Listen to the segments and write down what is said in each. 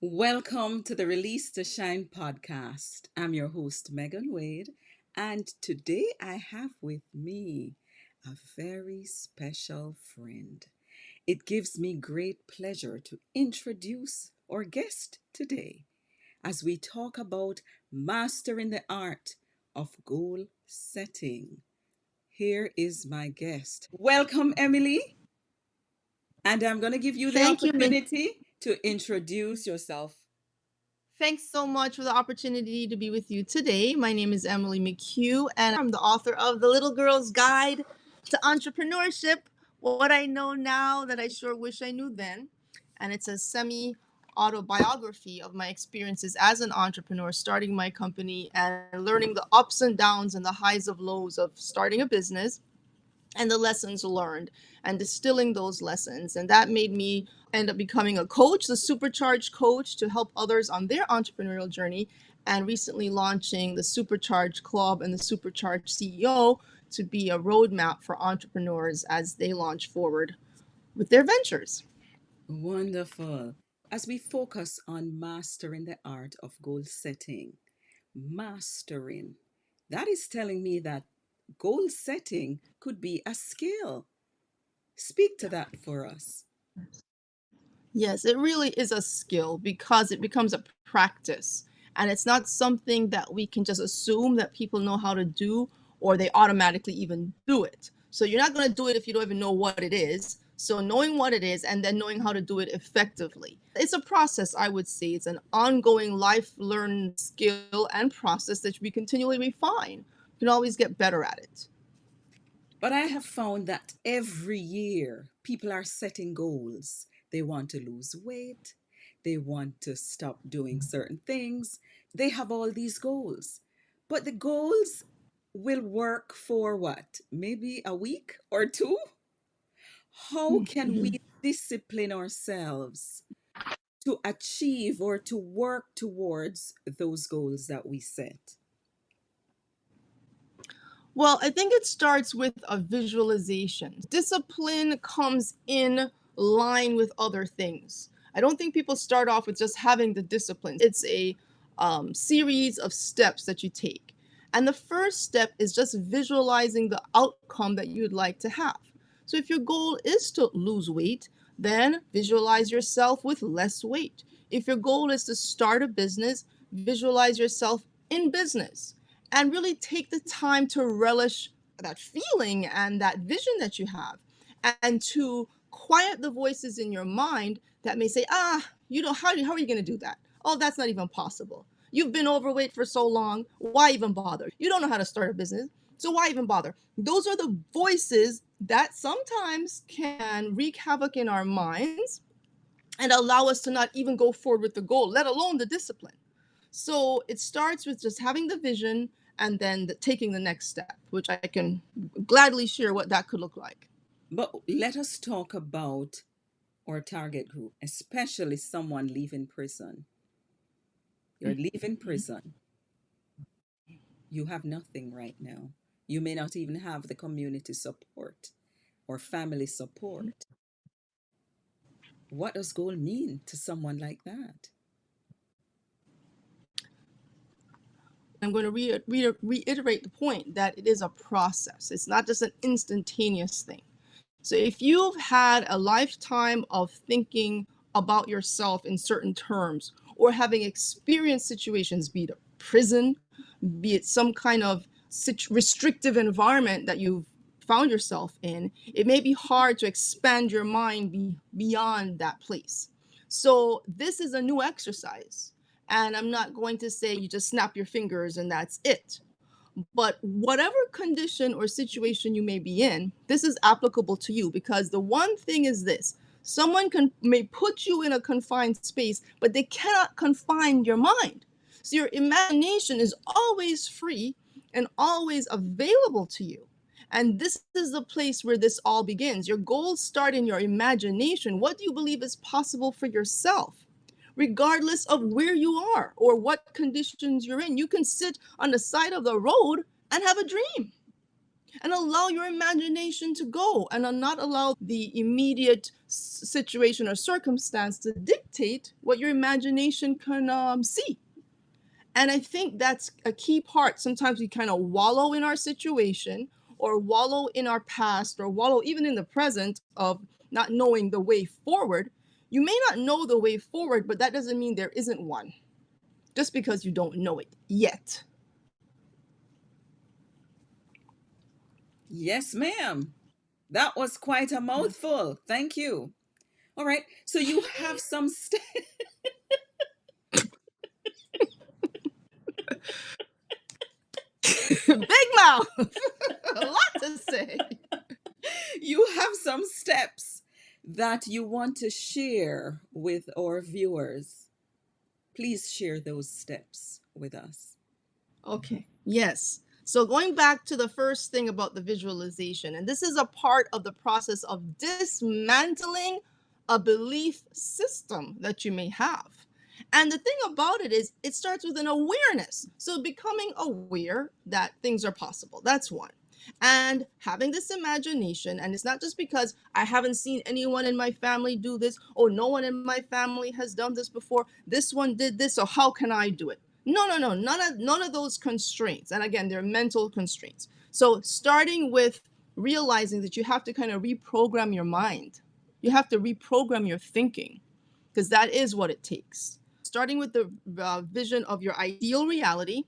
Welcome to the Release to Shine podcast. I'm your host, Megan Wade, and today I have with me a very special friend. It gives me great pleasure to introduce our guest today as we talk about mastering the art of goal setting. Here is my guest. Welcome, Emily, and I'm going to give you the Thank you, Mick. opportunity to introduce yourself. Thanks so much for the opportunity to be with you today. My name is Emily McHugh, and I'm the author of The Little Girl's Guide to Entrepreneurship, What I Know Now That I Sure Wish I Knew Then. And it's a semi autobiography of my experiences as an entrepreneur, starting my company and learning the ups and downs and the highs of lows of starting a business and the lessons learned and distilling those lessons. And that made me end up becoming a coach, the Supercharged coach, to help others on their entrepreneurial journey. And recently launching the Supercharged Club and the Supercharged CEO to be a roadmap for entrepreneurs as they launch forward with their ventures. Wonderful. As we focus on mastering the art of goal setting, mastering, that is telling me that goal setting could be a skill. Speak to that for us. Yes, it really is a skill because it becomes a practice. And it's not something that we can just assume that people know how to do or they automatically even do it. So you're not going to do it if you don't even know what it is. So knowing what it is and then knowing how to do it effectively. It's a process, I would say. It's an ongoing life learned skill and process that we continually refine. You can always get better at it. But I have found that every year people are setting goals. They want to lose weight, they want to stop doing certain things. They have all these goals. But the goals will work for what? Maybe a week or two? How can we discipline ourselves to achieve or to work towards those goals that we set? Well, I think it starts with a visualization. Discipline comes in line with other things. I don't think people start off with just having the discipline. It's a series of steps that you take. And the first step is just visualizing the outcome that you'd like to have. So if your goal is to lose weight, then visualize yourself with less weight. If your goal is to start a business, visualize yourself in business and really take the time to relish that feeling and that vision that you have and to quiet the voices in your mind that may say, you know, how are you going to do that? Oh, that's not even possible. You've been overweight for so long. Why even bother? You don't know how to start a business. So why even bother? Those are the voices that sometimes can wreak havoc in our minds and allow us to not even go forward with the goal, let alone the discipline. So it starts with just having the vision and then taking the next step, which I can gladly share what that could look like. But let us talk about our target group, especially someone leaving prison. You're leaving prison, you have nothing right now. You may not even have the community support or family support. What does goal mean to someone like that? I'm going to reiterate the point that it is a process. It's not just an instantaneous thing. So if you've had a lifetime of thinking about yourself in certain terms or having experienced situations, be it a prison, be it some kind of restrictive environment that you've found yourself in, it may be hard to expand your mind beyond that place. So this is a new exercise. And I'm not going to say you just snap your fingers and that's it. But whatever condition or situation you may be in, this is applicable to you because the one thing is this: someone may put you in a confined space, but they cannot confine your mind. So your imagination is always free and always available to you. And this is the place where this all begins. Your goals start in your imagination. What do you believe is possible for yourself? Regardless of where you are or what conditions you're in. You can sit on the side of the road and have a dream. and allow your imagination to go and not allow the immediate situation or circumstance to dictate what your imagination can see. And I think that's a key part. Sometimes we kind of wallow in our situation or wallow in our past or wallow even in the present of not knowing the way forward. You may not know the way forward, but that doesn't mean there isn't one just because you don't know it yet. Yes, ma'am. That was quite a mouthful. Thank you. All right. So you have some Big mouth. A lot to say. you have some steps that you want to share with our viewers. Please share those steps with us. Okay. Yes. So going back to the first thing about the visualization, and this is a part of the process of dismantling a belief system that you may have. And the thing about it is, it starts with an awareness. So becoming aware that things are possible. That's one. And having this imagination, and it's not just because I haven't seen anyone in my family do this, or no one in my family has done this before, this one did this, so how can I do it? No, no, no, none of those constraints. And again, they're mental constraints. So starting with realizing that you have to kind of reprogram your mind. You have to reprogram your thinking, because that is what it takes. Starting with the vision of your ideal reality.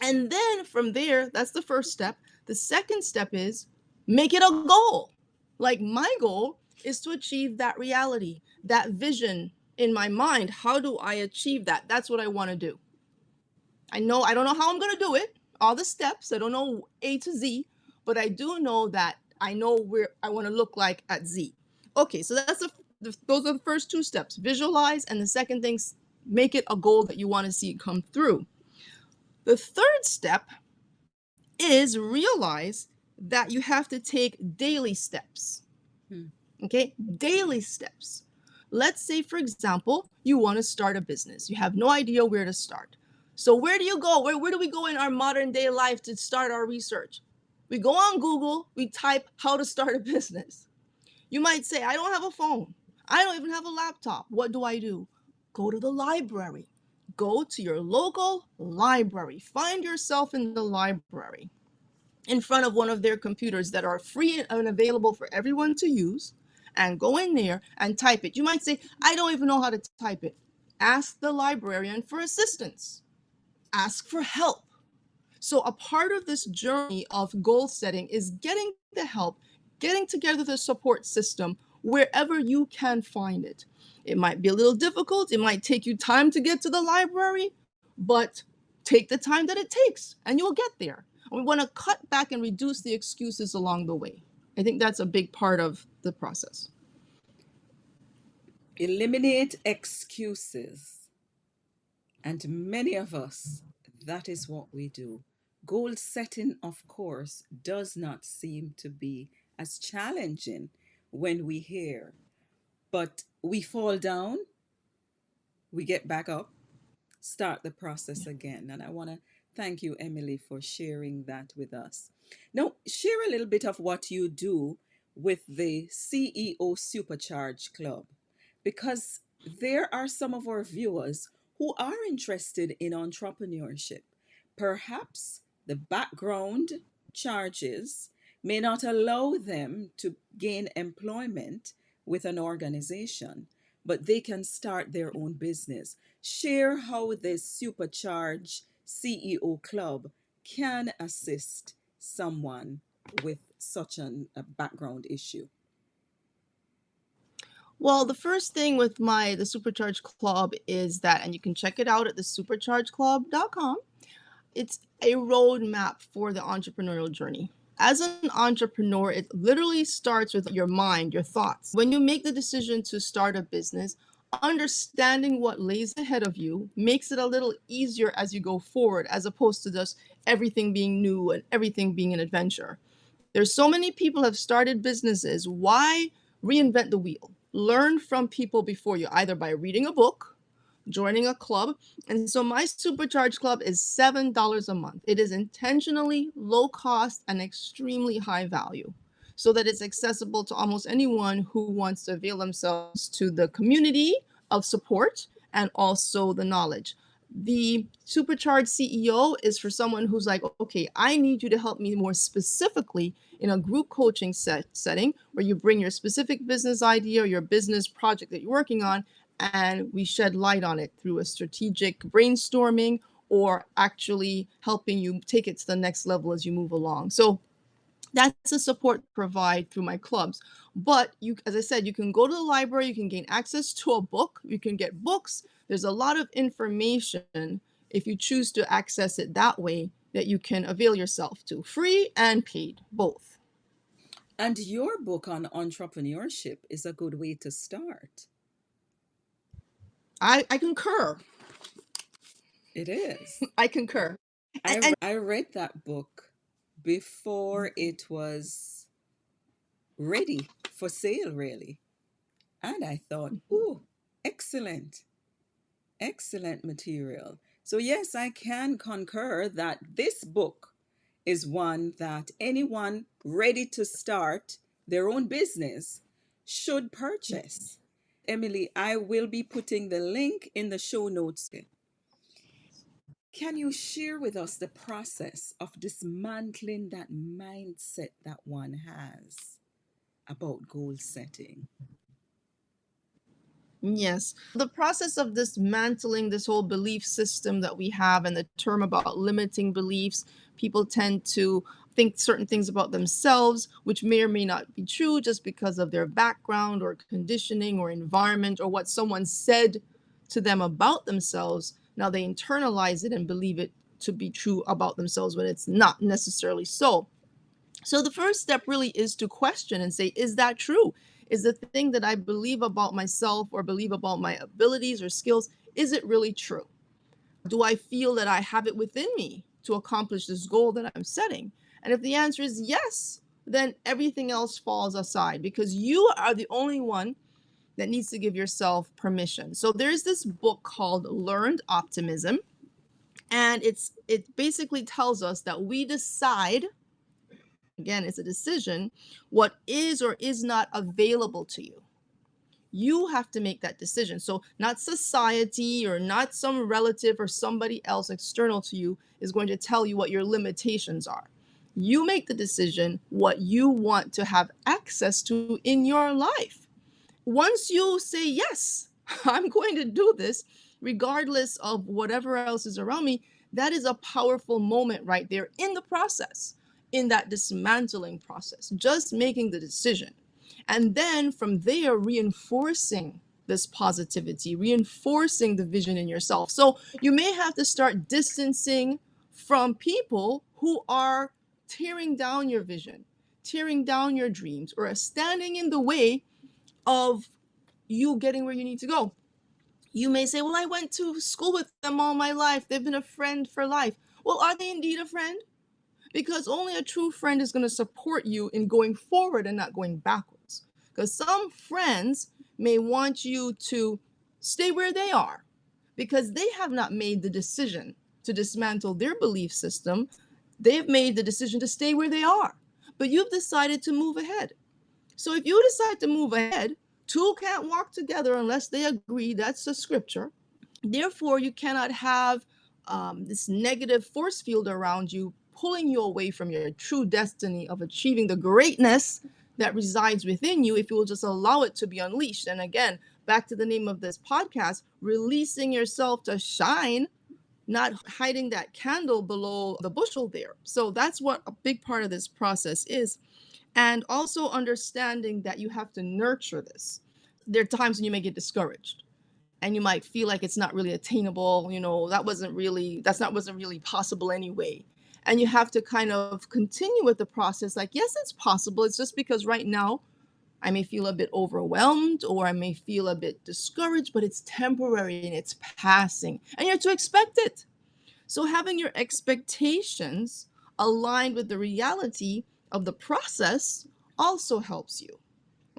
And then from there, that's the first step. The second step is make it a goal. Like my goal is to achieve that reality, that vision in my mind. How do I achieve that? That's what I want to do. I don't know how I'm going to do it, all the steps. I don't know A to Z, but I do know that I know where I want to look like at Z. Okay, so those are the first two steps. Visualize, and the second thing, make it a goal that you want to see come through. The third step is realize that you have to take daily steps. Okay, daily steps. Let's say, for example, you want to start a business. You have no idea where to start. So where do you go? Where do we go in our modern day life to start our research? We go on Google, we type how to start a business. You might say, I don't have a phone. I don't even have a laptop. What do I do? Go to the library. Go to your local library. Find yourself in the library in front of one of their computers that are free and available for everyone to use, and go in there and type it. You might say, I don't even know how to type it. Ask the librarian for assistance. Ask for help. So a part of this journey of goal setting is getting the help, getting together the support system wherever you can find it. It might be a little difficult. It might take you time to get to the library, but take the time that it takes and you'll get there. And we want to cut back and reduce the excuses along the way. I think that's a big part of the process. Eliminate excuses. And many of us, that is what we do. Goal setting, of course, does not seem to be as challenging when we hear, but we fall down, we get back up, start the process again. And I want to thank you, Emily, for sharing that with us. Now, share a little bit of what you do with the CEO Supercharge Club, because there are some of our viewers who are interested in entrepreneurship. Perhaps the background charges may not allow them to gain employment with an organization, but they can start their own business. Share how the Supercharge CEO Club can assist someone with such a background issue. Well, the first thing with the Supercharge Club is that, and you can check it out at the superchargeclub.com. It's a roadmap for the entrepreneurial journey. As an entrepreneur, it literally starts with your mind, your thoughts. When you make the decision to start a business, understanding what lays ahead of you makes it a little easier as you go forward, as opposed to just everything being new and everything being an adventure. There's so many people have started businesses. Why reinvent the wheel? Learn from people before you, either by reading a book, joining a club. And so my Supercharged Club is $7 a month. It is intentionally low cost and extremely high value so that it's accessible to almost anyone who wants to avail themselves to the community of support and also the knowledge. The Supercharged CEO is for someone who's like, okay, I need you to help me more specifically in a group coaching setting where you bring your specific business idea or your business project that you're working on, and we shed light on it through a strategic brainstorming or actually helping you take it to the next level as you move along. So that's the support I provide through my clubs. But you, as I said, you can go to the library, you can gain access to a book, you can get books. There's a lot of information if you choose to access it that way that you can avail yourself to, free and paid, both. And your book on entrepreneurship is a good way to start. I concur. It is. I concur. I read that book before it was ready for sale, really. And I thought, ooh, excellent, excellent material. So, yes, I can concur that this book is one that anyone ready to start their own business should purchase. Emily, I will be putting the link in the show notes. Can you share with us the process of dismantling that mindset that one has about goal setting? Yes. The process of dismantling this whole belief system that we have and the term about limiting beliefs, people tend to think certain things about themselves, which may or may not be true just because of their background or conditioning or environment or what someone said to them about themselves. Now they internalize it and believe it to be true about themselves when it's not necessarily so. So the first step really is to question and say, is that true? Is the thing that I believe about myself or believe about my abilities or skills, is it really true? Do I feel that I have it within me to accomplish this goal that I'm setting? And if the answer is yes, then everything else falls aside because you are the only one that needs to give yourself permission. So there's this book called Learned Optimism, and it basically tells us that we decide, again, it's a decision, what is or is not available to you. You have to make that decision. So, not society or not some relative or somebody else external to you is going to tell you what your limitations are. You make the decision what you want to have access to in your life. Once you say, yes, I'm going to do this, regardless of whatever else is around me, that is a powerful moment right there in the process, in that dismantling process, just making the decision. And then from there, reinforcing this positivity, reinforcing the vision in yourself. So you may have to start distancing from people who are tearing down your vision, tearing down your dreams, or are standing in the way of you getting where you need to go. You may say, well, I went to school with them all my life. They've been a friend for life. Well, are they indeed a friend? Because only a true friend is going to support you in going forward and not going backwards. Because some friends may want you to stay where they are because they have not made the decision to dismantle their belief system. They've made the decision to stay where they are, but you've decided to move ahead. So if you decide to move ahead, two can't walk together unless they agree. That's the scripture. Therefore, you cannot have this negative force field around you pulling you away from your true destiny of achieving the greatness that resides within you if you will just allow it to be unleashed. And again, back to the name of this podcast, releasing yourself to shine, not hiding that candle below the bushel there. So that's what a big part of this process is. And also understanding that you have to nurture this. There are times when you may get discouraged and you might feel like it's not really attainable, wasn't really possible anyway. And you have to kind of continue with the process like, yes, it's possible. It's just because right now I may feel a bit overwhelmed or I may feel a bit discouraged, but it's temporary and it's passing and you're to expect it. So having your expectations aligned with the reality of the process also helps you.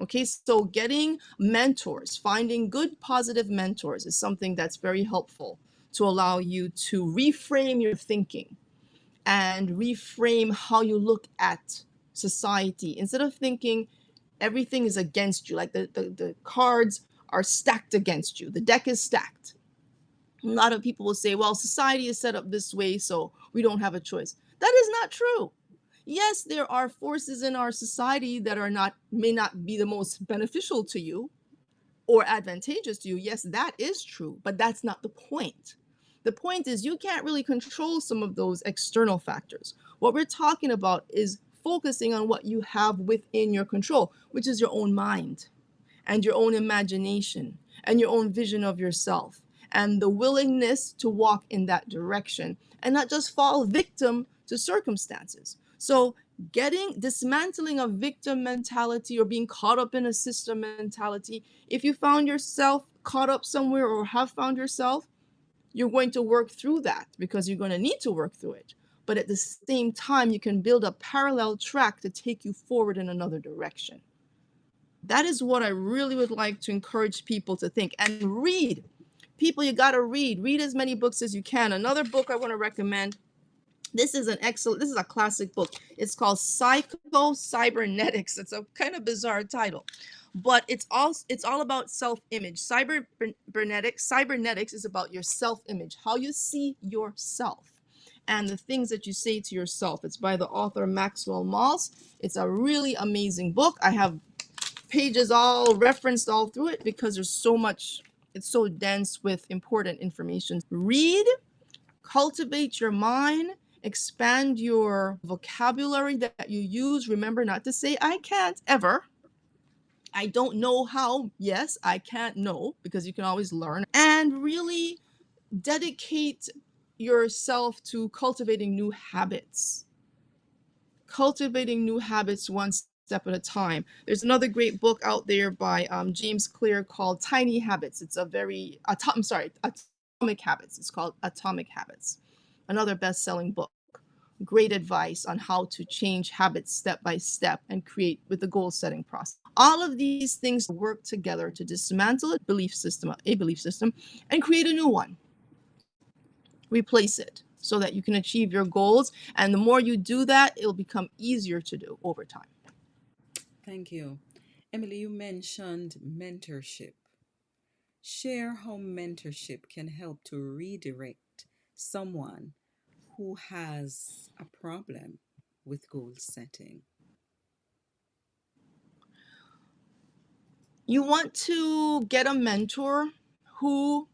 Okay, so getting mentors, finding good positive mentors is something that's very helpful to allow you to reframe your thinking and reframe how you look at society. Instead of thinking everything is against you, like the cards are stacked against you, the deck is stacked. A lot of people will say, well, society is set up this way, so we don't have a choice. That is not true. Yes, there are forces in our society that are not may not be the most beneficial to you or advantageous to you. Yes, that is true, but that's not the point. The point is you can't really control some of those external factors. What we're talking about is focusing on what you have within your control, which is your own mind and your own imagination and your own vision of yourself and the willingness to walk in that direction and not just fall victim to circumstances. So dismantling a victim mentality or being caught up in a system mentality, if you found yourself caught up somewhere or have found yourself, you're going to work through that because you're going to need to work through it. But at the same time, you can build a parallel track to take you forward in another direction. That is what I really would like to encourage people to think and read. People, you got to read as many books as you can. Another book I want to recommend. This is a classic book. It's called Psycho Cybernetics. It's a kind of bizarre title, but it's all about self-image. Cybernetics is about your self-image, how you see yourself and the things that you say to yourself. It's by the author Maxwell Maltz. It's a really amazing book. I have pages all referenced all through it because there's so much, it's so dense with important information. Read, cultivate your mind, expand your vocabulary that you use. Remember not to say I can't ever. I don't know how. Yes, I can't know, because you can always learn. And really dedicate yourself to cultivating new habits. Cultivating new habits one step at a time. There's another great book out there by James Clear called Tiny Habits. It's Atomic Habits. It's called Atomic Habits. Another best-selling book. Great advice on how to change habits step by step and create with the goal setting process. All of these things work together to dismantle a belief system, and create a new one. Replace it so that you can achieve your goals. And the more you do that, it'll become easier to do over time. Thank you. Emily, you mentioned mentorship. Share how mentorship can help to redirect someone who has a problem with goal setting. You want to get a mentor who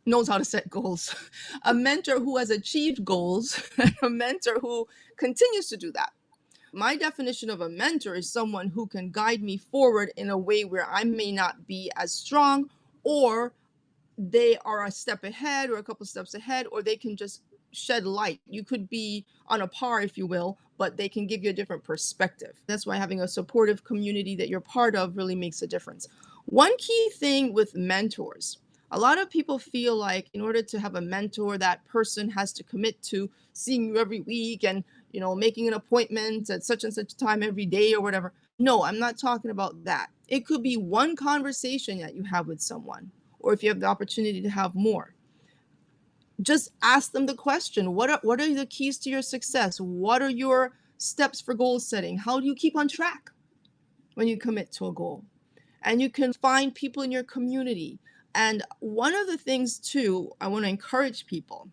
knows how to set goals, a mentor who has achieved goals, a mentor who continues to do that. My definition of a mentor is someone who can guide me forward in a way where I may not be as strong, or they are a step ahead or a couple steps ahead, or they can just shed light. You could be on a par, if you will, but they can give you a different perspective. That's why having a supportive community that you're part of really makes a difference. One key thing with mentors, a lot of people feel like in order to have a mentor, that person has to commit to seeing you every week and, making an appointment at such and such time every day or whatever. No, I'm not talking about that. It could be one conversation that you have with someone, or if you have the opportunity to have more. Just ask them the question, what are the keys to your success? What are your steps for goal setting? How do you keep on track when you commit to a goal? And you can find people in your community. And one of the things too, I want to encourage people,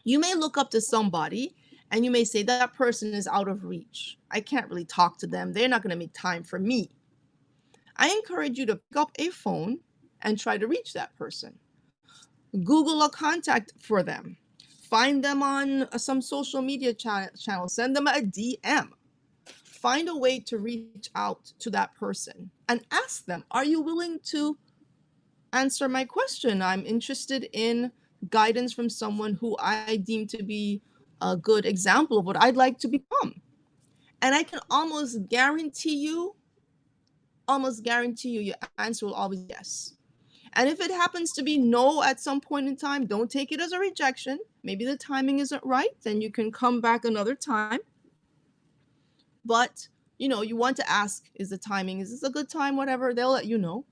you may look up to somebody and you may say that person is out of reach. I can't really talk to them. They're not going to make time for me. I encourage you to pick up a phone and try to reach that person. Google a contact for them. Find them on some social media channel. Send them a DM. Find a way to reach out to that person and ask them, are you willing to answer my question? I'm interested in guidance from someone who I deem to be a good example of what I'd like to become. And I can almost guarantee you, your answer will always be yes. And if it happens to be no at some point in time, don't take it as a rejection. Maybe the timing isn't right, then you can come back another time. But You want to ask, is the timing, is this a good time, whatever, they'll let you know.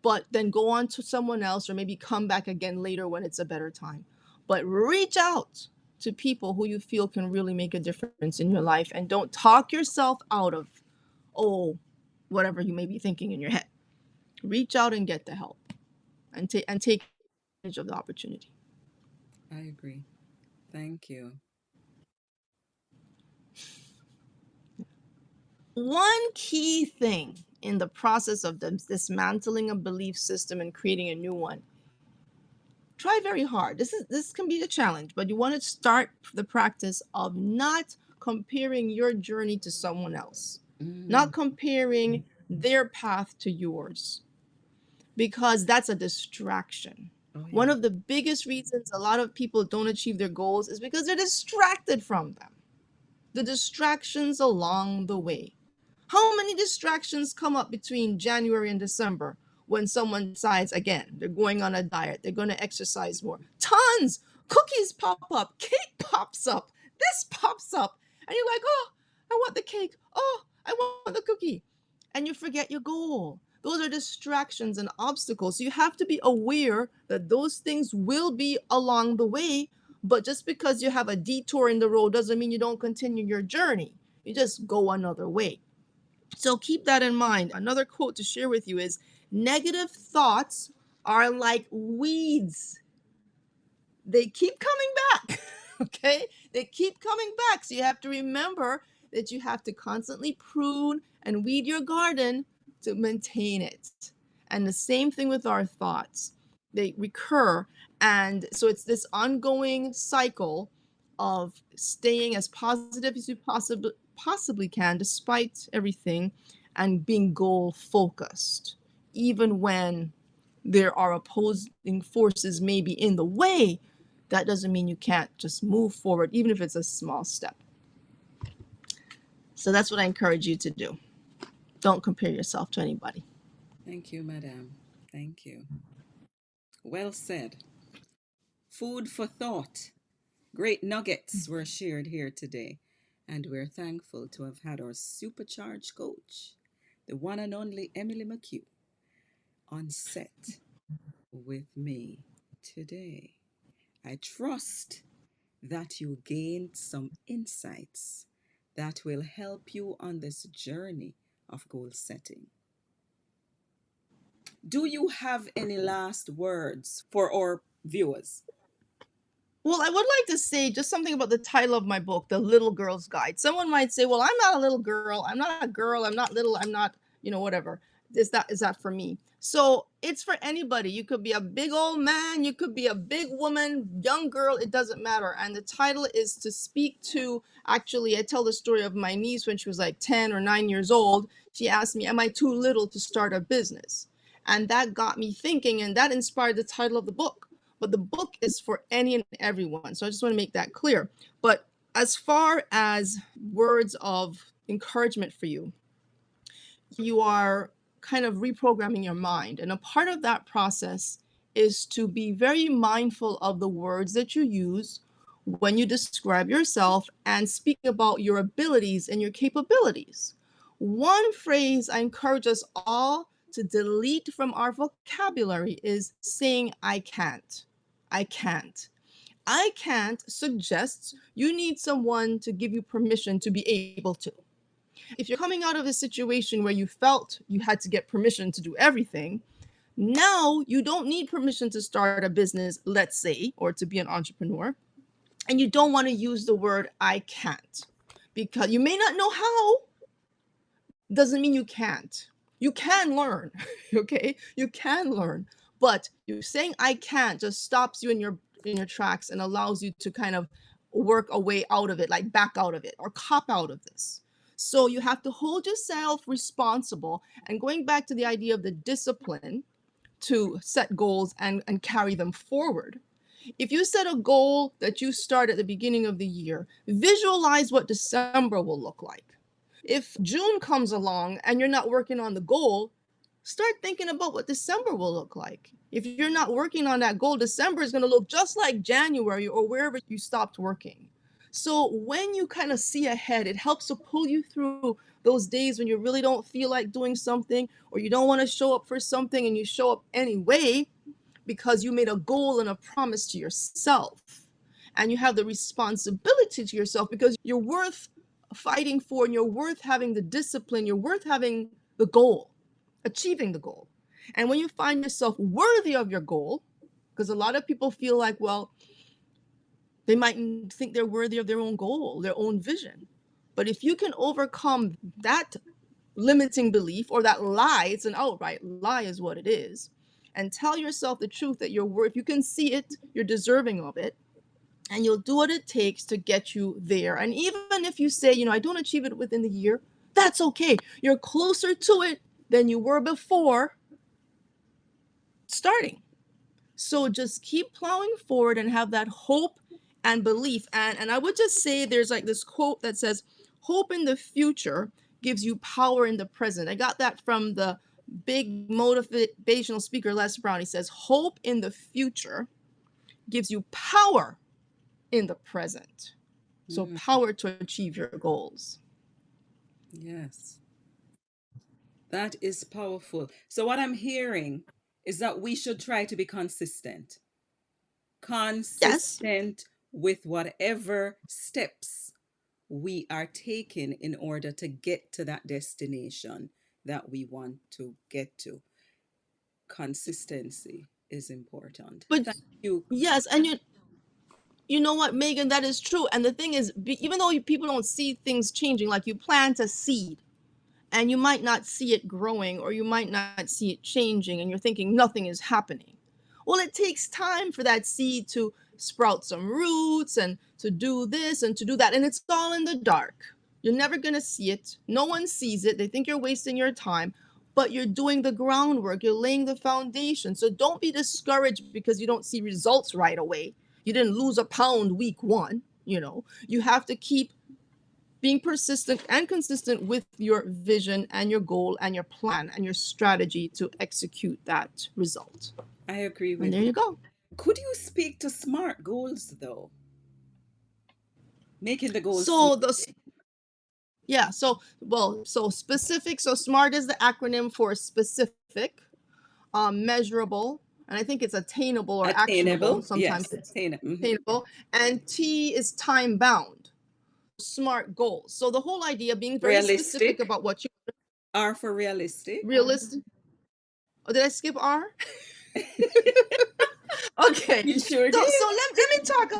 But then go on to someone else or maybe come back again later when it's a better time. But reach out to people who you feel can really make a difference in your life, and don't talk yourself out of, oh, whatever you may be thinking in your head. Reach out and get the help, and take advantage of the opportunity. I agree. Thank you. One key thing in the process of dismantling a belief system and creating a new one, try very hard. This can be a challenge, but you want to start the practice of not comparing your journey to someone else, Mm. not comparing their path to yours, because that's a distraction. Oh, One yeah. of the biggest reasons a lot of people don't achieve their goals is because they're distracted from them. The distractions along the way. How many distractions come up between January and December when someone decides, again, they're going on a diet, they're going to exercise more? Tons! Cookies pop up, cake pops up, this pops up, and you're like, oh, I want the cake, oh, I want the cookie. And you forget your goal. Those are distractions and obstacles. So you have to be aware that those things will be along the way, but just because you have a detour in the road doesn't mean you don't continue your journey. You just go another way. So keep that in mind. Another quote to share with you is, negative thoughts are like weeds. They keep coming back. Okay? They keep coming back. So you have to remember that you have to constantly prune and weed your garden to maintain it. And the same thing with our thoughts. They recur. And so it's this ongoing cycle of staying as positive as you possibly can despite everything, and being goal focused even when there are opposing forces maybe in the way. That doesn't mean you can't just move forward, even if it's a small step. So that's what I encourage you to do. Don't compare yourself to anybody. Thank you, madam. Thank you. Well said. Food for thought. Great nuggets were shared here today, and we're thankful to have had our supercharged coach, the one and only Emily McHugh, on set with me today. I trust that you gained some insights that will help you on this journey of goal setting. Do you have any last words for our viewers? Well, I would like to say just something about the title of my book, The Little Girl's Guide. Someone might say, well, I'm not a little girl. I'm not a girl. I'm not little. I'm not, whatever. Is that for me? So it's for anybody. You could be a big old man. You could be a big woman, young girl. It doesn't matter. And the title is to speak to, actually, I tell the story of my niece when she was like 10 or 9 years old. She asked me, am I too little to start a business? And that got me thinking, and that inspired the title of the book. But the book is for any and everyone. So I just want to make that clear. But as far as words of encouragement for you, you are kind of reprogramming your mind. And a part of that process is to be very mindful of the words that you use when you describe yourself and speak about your abilities and your capabilities. One phrase I encourage us all to delete from our vocabulary is saying, I can't. I can't. I can't suggests you need someone to give you permission to be able to. If you're coming out of a situation where you felt you had to get permission to do everything, now you don't need permission to start a business, let's say, or to be an entrepreneur. And you don't want to use the word I can't, because you may not know how, doesn't mean you can't. You can learn, okay? You can learn, but you saying I can't just stops you in your tracks and allows you to kind of work a way out of it, like back out of it or cop out of this. So you have to hold yourself responsible, and going back to the idea of the discipline to set goals and carry them forward. If you set a goal that you start at the beginning of the year, visualize what December will look like. If June comes along and you're not working on the goal, start thinking about what December will look like. If you're not working on that goal, December is going to look just like January or wherever you stopped working. So when you kind of see ahead, it helps to pull you through those days when you really don't feel like doing something, or you don't want to show up for something and you show up anyway because you made a goal and a promise to yourself. And you have the responsibility to yourself because you're worth fighting for, and you're worth having the discipline, you're worth having the goal, achieving the goal. And when you find yourself worthy of your goal, because a lot of people feel like, well, they might think they're worthy of their own goal, their own vision. But if you can overcome that limiting belief, or that lie, it's an outright lie is what it is, and tell yourself the truth that you're worth, you can see it, you're deserving of it, and you'll do what it takes to get you there. And even if you say, I don't achieve it within the year, that's okay. You're closer to it than you were before starting. So just keep plowing forward and have that hope and belief. And I would just say there's like this quote that says, hope in the future gives you power in the present. I got that from the big motivational speaker, Les Brown. He says, hope in the future gives you power in the present. So power to achieve your goals. Yes. That is powerful. So, what I'm hearing is that we should try to be consistent, Yes. consistent with whatever steps we are taking in order to get to that destination that we want to get to. Consistency is important. But Thank you. yes, and you know what, Megan, that is true. And the thing is, even though people don't see things changing, like you plant a seed and you might not see it growing, or you might not see it changing, and you're thinking nothing is happening. Well, it takes time for that seed to sprout some roots and to do this and to do that. And it's all in the dark. You're never going to see it. No one sees it. They think you're wasting your time, but you're doing the groundwork. You're laying the foundation. So don't be discouraged because you don't see results right away. You didn't lose a pound week one. You have to keep being persistent and consistent with your vision and your goal and your plan and your strategy to execute that result. I agree And with there you. you go. Could you speak to SMART goals though? Making the goals So smart. the Yeah, so specific. So SMART is the acronym for specific, measurable, and I think it's attainable or actionable. Attainable. Sometimes Yes, it's attainable. attainable. And T is time bound. SMART goals. So the whole idea being very specific Realistic. about what you R for realistic. realistic. Oh, did I skip R? Okay. You sure So did. let me talk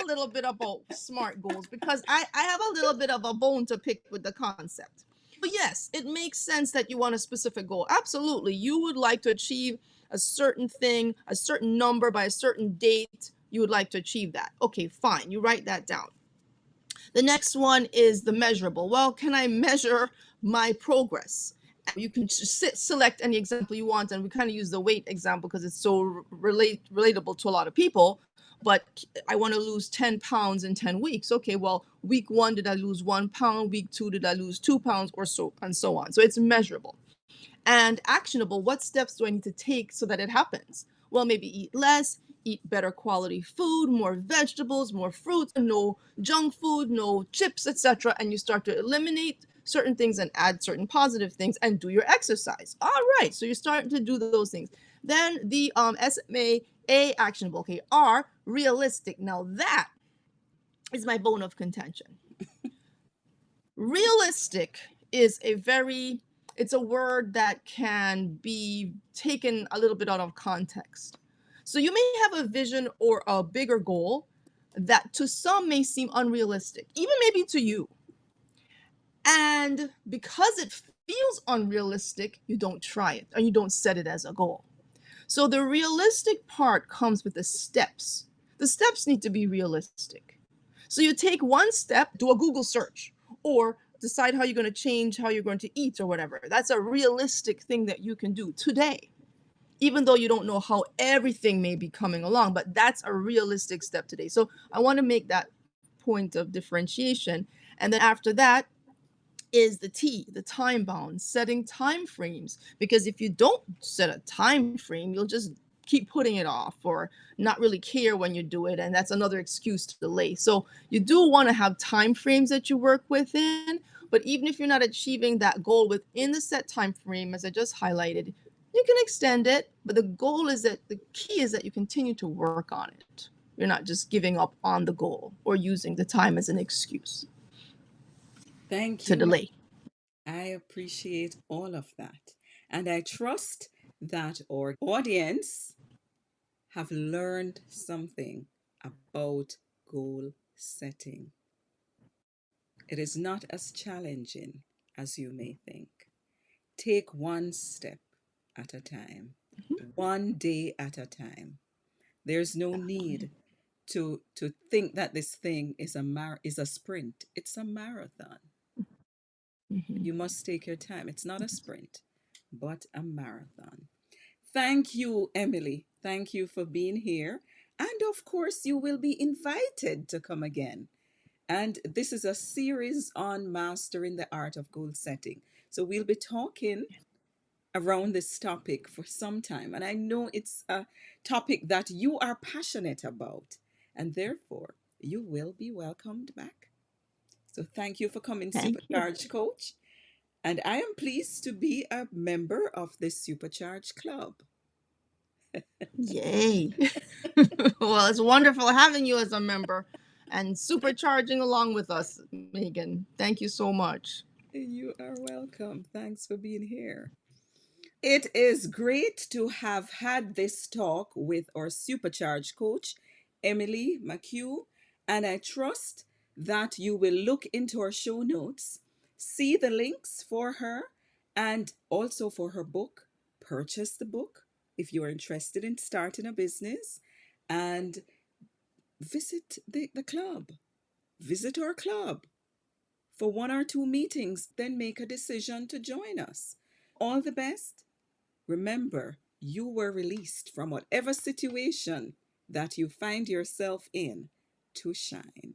a little bit about SMART goals, because I have a little bit of a bone to pick with the concept. So yes, it makes sense that you want a specific goal. Absolutely. You would like to achieve a certain thing, a certain number by a certain date. You would like to achieve that. Okay, fine. You write that down. The next one is the measurable. Well, can I measure my progress? You can select any example you want, and we kind of use the weight example because it's so relatable to a lot of people. But I want to lose 10 pounds in 10 weeks. Okay, well, week 1, did I lose 1 pound? Week 2, did I lose 2 pounds? Or so, and so on. So it's measurable. And actionable, what steps do I need to take so that it happens? Well, maybe eat less, eat better quality food, more vegetables, more fruits, no junk food, no chips, etc. And you start to eliminate certain things and add certain positive things, and do your exercise. All right, so you're starting to do those things. Then the SMA, A, actionable. Okay, R, realistic. Now that is my bone of contention. Realistic is it's a word that can be taken a little bit out of context. So you may have a vision or a bigger goal that to some may seem unrealistic, even maybe to you. And because it feels unrealistic, you don't try it, or you don't set it as a goal. So the realistic part comes with the steps. The steps need to be realistic. So you take one step, do a Google search, or decide how you're going to change how you're going to eat or whatever. That's a realistic thing that you can do today, even though you don't know how everything may be coming along, but that's a realistic step today. So I want to make that point of differentiation. And then after that is the T, the time bound, setting time frames. Because if you don't set a time frame, you'll just keep putting it off or not really care when you do it. And that's another excuse to delay. So you do want to have time frames that you work within, But even if you're not achieving that goal within the set time frame, as I just highlighted, you can extend it. But the goal is that the key is that you continue to work on it. You're not just giving up on the goal or using the time as an excuse Thank to you. delay. I appreciate all of that. And I trust that our audience have learned something about goal setting. It is not as challenging as you may think. Take one step at a time, one day at a time. There's no need to think that this thing is a sprint. It's a marathon. Mhm. You must take your time. It's not a sprint, but a marathon. Thank you, Emily. Thank you for being here. And of course, you will be invited to come again. And this is a series on mastering the art of goal setting. So we'll be talking around this topic for some time. And I know it's a topic that you are passionate about. And therefore, you will be welcomed back. So thank you for coming, Thank you. Supercharge Coach. And I am pleased to be a member of the Supercharged Club. Yay. Well, it's wonderful having you as a member and supercharging along with us, Megan. Thank you so much. You are welcome. Thanks for being here. It is great to have had this talk with our supercharged coach, Emily McHugh, and I trust that you will look into our show notes, see the links for her, and also for her book. Purchase the book if you are interested in starting a business, and visit the club. Visit our club for one or two meetings, then make a decision to join us. All the best. Remember, you were released from whatever situation that you find yourself in to shine.